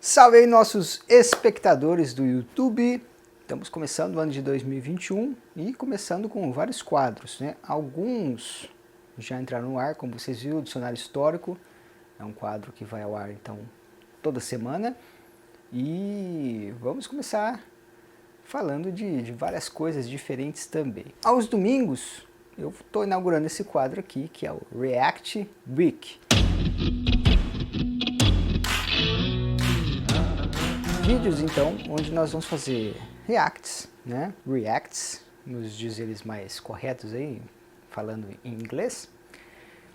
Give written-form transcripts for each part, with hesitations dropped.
Salve aí nossos espectadores do YouTube. Estamos começando o ano de 2021 e começando com vários quadros, né? Alguns já entraram no ar, como vocês viram, o Dicionário Histórico. É um quadro que vai ao ar então toda semana. E vamos começar falando de várias coisas diferentes também. Aos domingos eu estou inaugurando esse quadro aqui, que é o React Week. Vídeos então, onde nós vamos fazer reacts, né? Reacts, nos dizeres mais corretos aí, falando em inglês.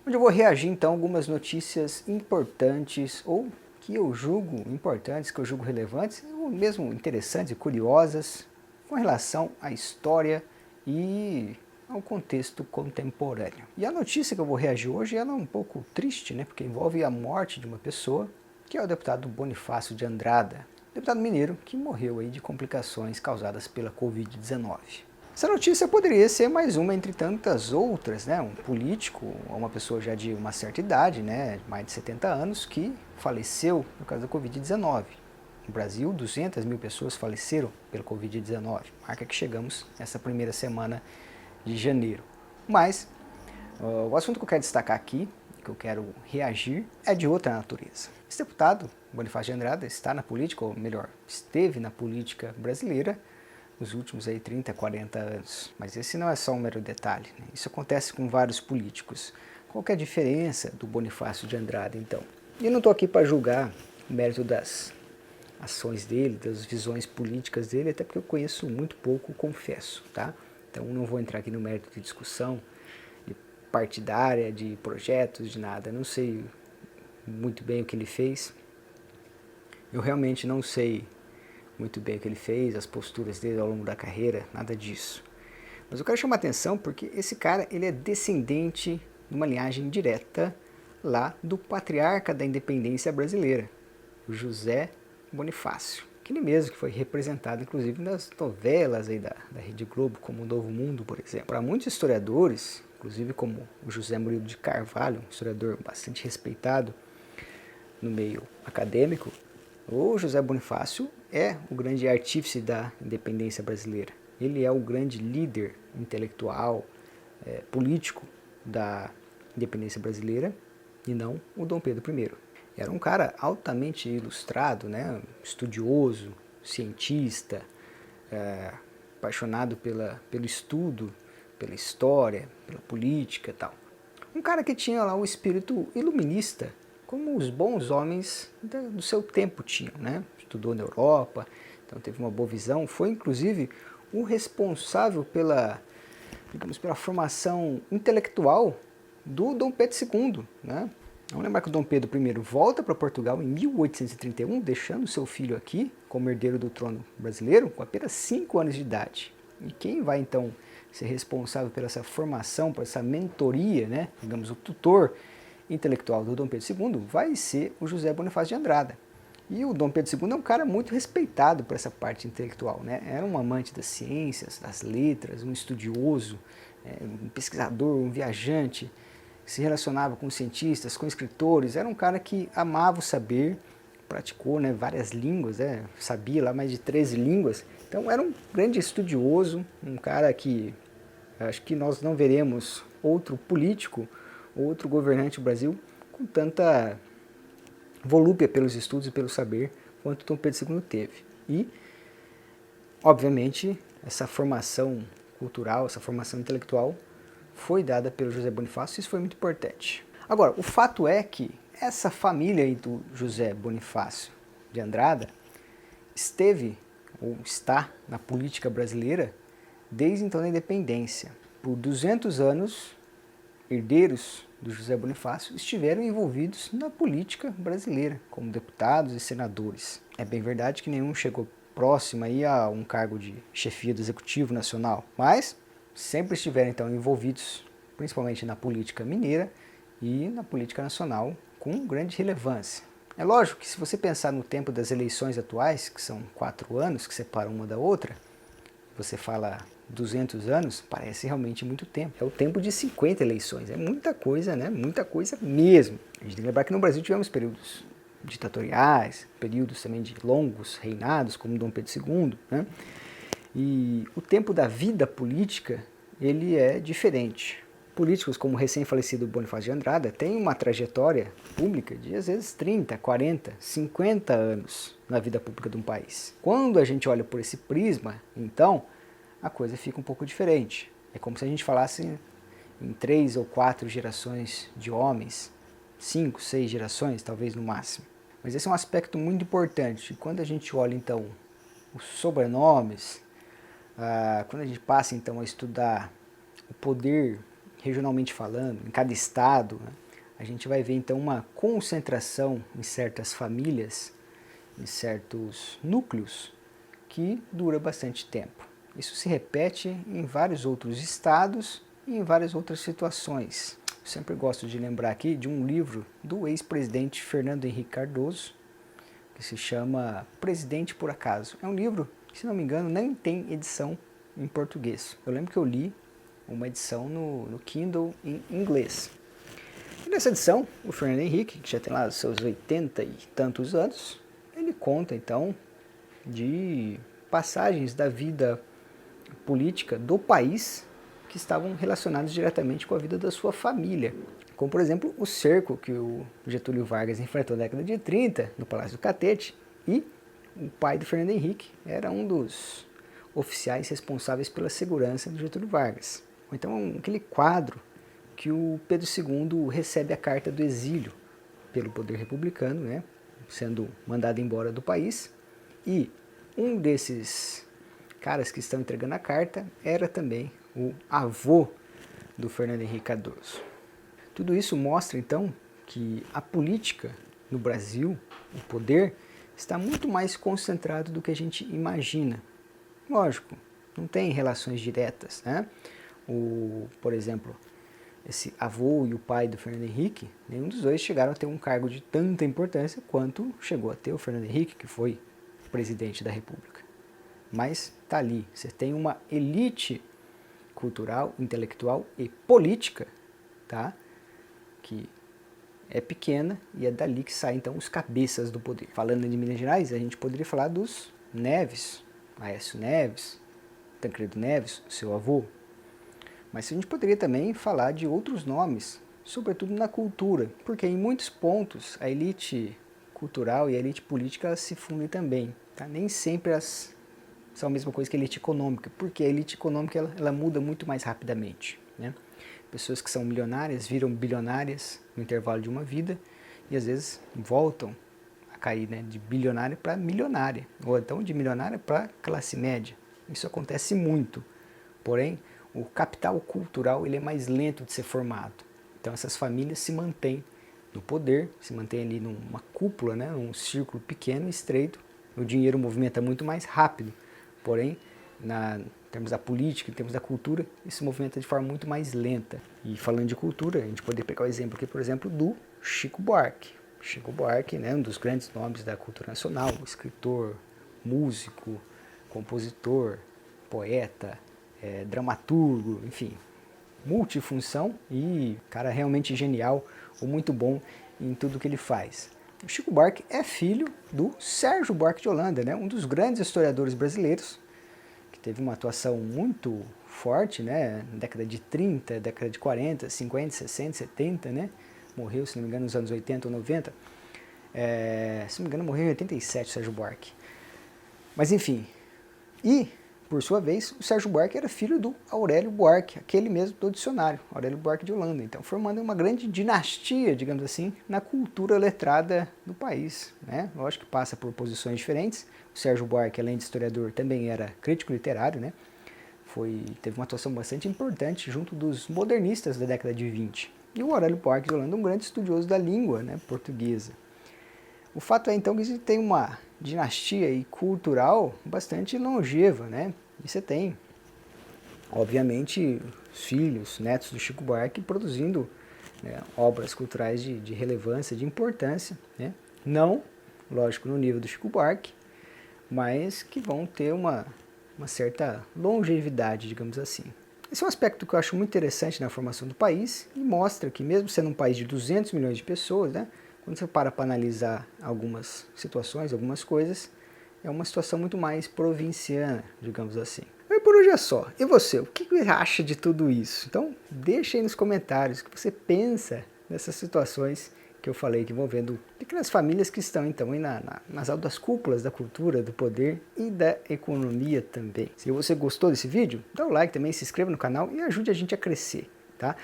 Onde eu vou reagir então a algumas notícias importantes, ou que eu julgo importantes, que eu julgo relevantes, ou mesmo interessantes e curiosas, com relação à história e ao contexto contemporâneo. E a notícia que eu vou reagir hoje, ela é um pouco triste, né? Porque envolve a morte de uma pessoa, que é o deputado Bonifácio de Andrada, deputado mineiro que morreu aí de complicações causadas pela Covid-19. Essa notícia poderia ser mais uma entre tantas outras, né? Um político, uma pessoa já de uma certa idade, né? Mais de 70 anos, que faleceu por causa da Covid-19. No Brasil, 200 mil pessoas faleceram pela Covid-19, marca que chegamos nessa primeira semana de janeiro. Mas o assunto que eu quero destacar aqui, que eu quero reagir, é de outra natureza. Esse deputado, Bonifácio de Andrada, está na política, ou melhor, esteve na política brasileira nos últimos aí 30, 40 anos. Mas esse não é só um mero detalhe, né? Isso acontece com vários políticos. Qual que é a diferença do Bonifácio de Andrada, então? E eu não estou aqui para julgar o mérito das ações dele, das visões políticas dele, até porque eu conheço muito pouco, confesso, tá? Então não vou entrar aqui no mérito de discussão partidária, de projetos, de nada. Eu não sei muito bem o que ele fez. Eu realmente não sei muito bem o que ele fez, as posturas dele ao longo da carreira, nada disso. Mas eu quero chamar a atenção porque esse cara, ele é descendente de uma linhagem direta lá do patriarca da independência brasileira, o José Bonifácio. Aquele mesmo que foi representado, inclusive, nas novelas aí da Rede Globo, como O Novo Mundo, por exemplo. Para muitos historiadores, inclusive como o José Murilo de Carvalho, um historiador bastante respeitado no meio acadêmico, o José Bonifácio é o grande artífice da independência brasileira. Ele é o grande líder intelectual, político da independência brasileira e não o Dom Pedro I. Era um cara altamente ilustrado, né? Estudioso, cientista, apaixonado pelo estudo, pela história, pela política e tal. Um cara que tinha lá o espírito iluminista, como os bons homens do seu tempo tinham, né? Estudou na Europa, então teve uma boa visão, foi inclusive o responsável pela formação intelectual do Dom Pedro II, né? Vamos lembrar que o Dom Pedro I volta para Portugal em 1831, deixando seu filho aqui como herdeiro do trono brasileiro com apenas 5 anos de idade. E quem vai então ser responsável por essa formação, por essa mentoria, né? Digamos, o tutor intelectual do Dom Pedro II vai ser o José Bonifácio de Andrada. E o Dom Pedro II é um cara muito respeitado por essa parte intelectual, né? Era um amante das ciências, das letras, um estudioso, um pesquisador, um viajante, se relacionava com cientistas, com escritores, era um cara que amava o saber, praticou, né, várias línguas, sabia lá mais de 13 línguas, então era um grande estudioso, um cara que acho que nós não veremos outro político, outro governante do Brasil com tanta volúpia pelos estudos e pelo saber quanto Dom Pedro II teve. E, obviamente, essa formação cultural, essa formação intelectual foi dada pelo José Bonifácio, e isso foi muito importante. Agora, o fato é que essa família aí do José Bonifácio de Andrada esteve ou está na política brasileira desde então da independência. Por 200 anos, herdeiros do José Bonifácio estiveram envolvidos na política brasileira, como deputados e senadores. É bem verdade que nenhum chegou próximo aí a um cargo de chefia do Executivo Nacional, mas sempre estiveram então envolvidos, principalmente na política mineira e na política nacional, com grande relevância. É lógico que se você pensar no tempo das eleições atuais, que são 4 anos que separam uma da outra, você fala 200 anos, parece realmente muito tempo. É o tempo de 50 eleições, é muita coisa, né? Muita coisa mesmo. A gente tem que lembrar que no Brasil tivemos períodos ditatoriais, períodos também de longos reinados, como Dom Pedro II, né? E o tempo da vida política, ele é diferente. Políticos como o recém-falecido Bonifácio de Andrada têm uma trajetória pública de, às vezes, 30, 40, 50 anos na vida pública de um país. Quando a gente olha por esse prisma, então, a coisa fica um pouco diferente. É como se a gente falasse em 3 ou 4 gerações de homens, 5, 6 gerações, talvez no máximo. Mas esse é um aspecto muito importante. Quando a gente olha, então, os sobrenomes, quando a gente passa, então, a estudar o poder regionalmente falando, em cada estado, né, a gente vai ver, então, uma concentração em certas famílias, em certos núcleos, que dura bastante tempo. Isso se repete em vários outros estados e em várias outras situações. Eu sempre gosto de lembrar aqui de um livro do ex-presidente Fernando Henrique Cardoso, que se chama Presidente por Acaso. É um livro que, se não me engano, nem tem edição em português. Eu lembro que eu li uma edição no Kindle em inglês. E nessa edição, o Fernando Henrique, que já tem lá os seus 80 e tantos anos, ele conta, então, de passagens da vida política do país que estavam relacionados diretamente com a vida da sua família. Como, por exemplo, o cerco que o Getúlio Vargas enfrentou na década de 30 no Palácio do Catete, e o pai do Fernando Henrique era um dos oficiais responsáveis pela segurança do Getúlio Vargas. Ou então aquele quadro que o Pedro II recebe a carta do exílio pelo poder republicano, né, sendo mandado embora do país, e um desses caras que estão entregando a carta era também o avô do Fernando Henrique Cardoso. Tudo isso mostra, então, que a política no Brasil, o poder, está muito mais concentrado do que a gente imagina. Lógico, não tem relações diretas, né? Por exemplo, esse avô e o pai do Fernando Henrique, nenhum dos dois chegaram a ter um cargo de tanta importância quanto chegou a ter o Fernando Henrique, que foi presidente da República. Mas está ali, você tem uma elite cultural, intelectual e política, tá? Que é pequena, e é dali que saem então os cabeças do poder. Falando de Minas Gerais, a gente poderia falar dos Neves, Aécio Neves, Tancredo Neves, seu avô. Mas a gente poderia também falar de outros nomes, sobretudo na cultura, porque em muitos pontos a elite cultural e a elite política se fundem também. Tá? Nem sempre elas são a mesma coisa que a elite econômica, porque a elite econômica ela muda muito mais rapidamente, né? Pessoas que são milionárias viram bilionárias no intervalo de uma vida e às vezes voltam a cair, né, de bilionária para milionária, ou então de milionária para classe média. Isso acontece muito, porém o capital cultural ele é mais lento de ser formado. Então essas famílias se mantêm no poder, se mantêm ali numa cúpula, né, num círculo pequeno e estreito. O dinheiro movimenta muito mais rápido, porém em termos da política, em termos da cultura, isso movimenta de forma muito mais lenta. E falando de cultura, a gente poderia pegar o exemplo aqui, por exemplo, do Chico Buarque. Chico Buarque, né, um dos grandes nomes da cultura nacional, escritor, músico, compositor, poeta, dramaturgo, enfim, multifunção e cara realmente genial ou muito bom em tudo que ele faz. O Chico Buarque é filho do Sérgio Buarque de Holanda, né, um dos grandes historiadores brasileiros, que teve uma atuação muito forte, né, na década de 30, década de 40, 50, 60, 70, né, morreu, se não me engano, nos anos 80 ou 90, se não me engano, morreu em 87, o Sérgio Buarque. Mas enfim, e, por sua vez, o Sérgio Buarque era filho do Aurélio Buarque, aquele mesmo do dicionário, Aurélio Buarque de Holanda, então formando uma grande dinastia, digamos assim, na cultura letrada do país, né, lógico que passa por posições diferentes. O Sérgio Buarque, além de historiador, também era crítico literário, né? Teve uma atuação bastante importante junto dos modernistas da década de 20. E o Aurélio Buarque de Holanda, um grande estudioso da língua, né, portuguesa. O fato é, então, que você tem uma dinastia aí cultural bastante longeva, né? E você tem, obviamente, os filhos, netos do Chico Buarque produzindo, né, obras culturais de relevância, de importância, né? Não, lógico, no nível do Chico Buarque, mas que vão ter uma certa longevidade, digamos assim. Esse é um aspecto que eu acho muito interessante na formação do país e mostra que mesmo sendo um país de 200 milhões de pessoas, né, quando você para analisar algumas situações, algumas coisas, é uma situação muito mais provinciana, digamos assim. Mas por hoje é só. E você, o que você acha de tudo isso? Então, deixa aí nos comentários o que você pensa dessas situações que eu falei, que envolvendo pequenas famílias que estão então aí nas altas cúpulas da cultura, do poder e da economia também. Se você gostou desse vídeo, dá o like também, se inscreva no canal e ajude a gente a crescer, tá?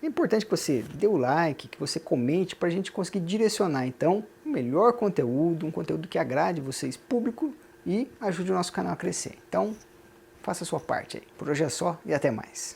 É importante que você dê o like, que você comente para a gente conseguir direcionar então o melhor conteúdo, um conteúdo que agrade vocês, público, e ajude o nosso canal a crescer. Então, faça a sua parte aí. Por hoje é só e até mais.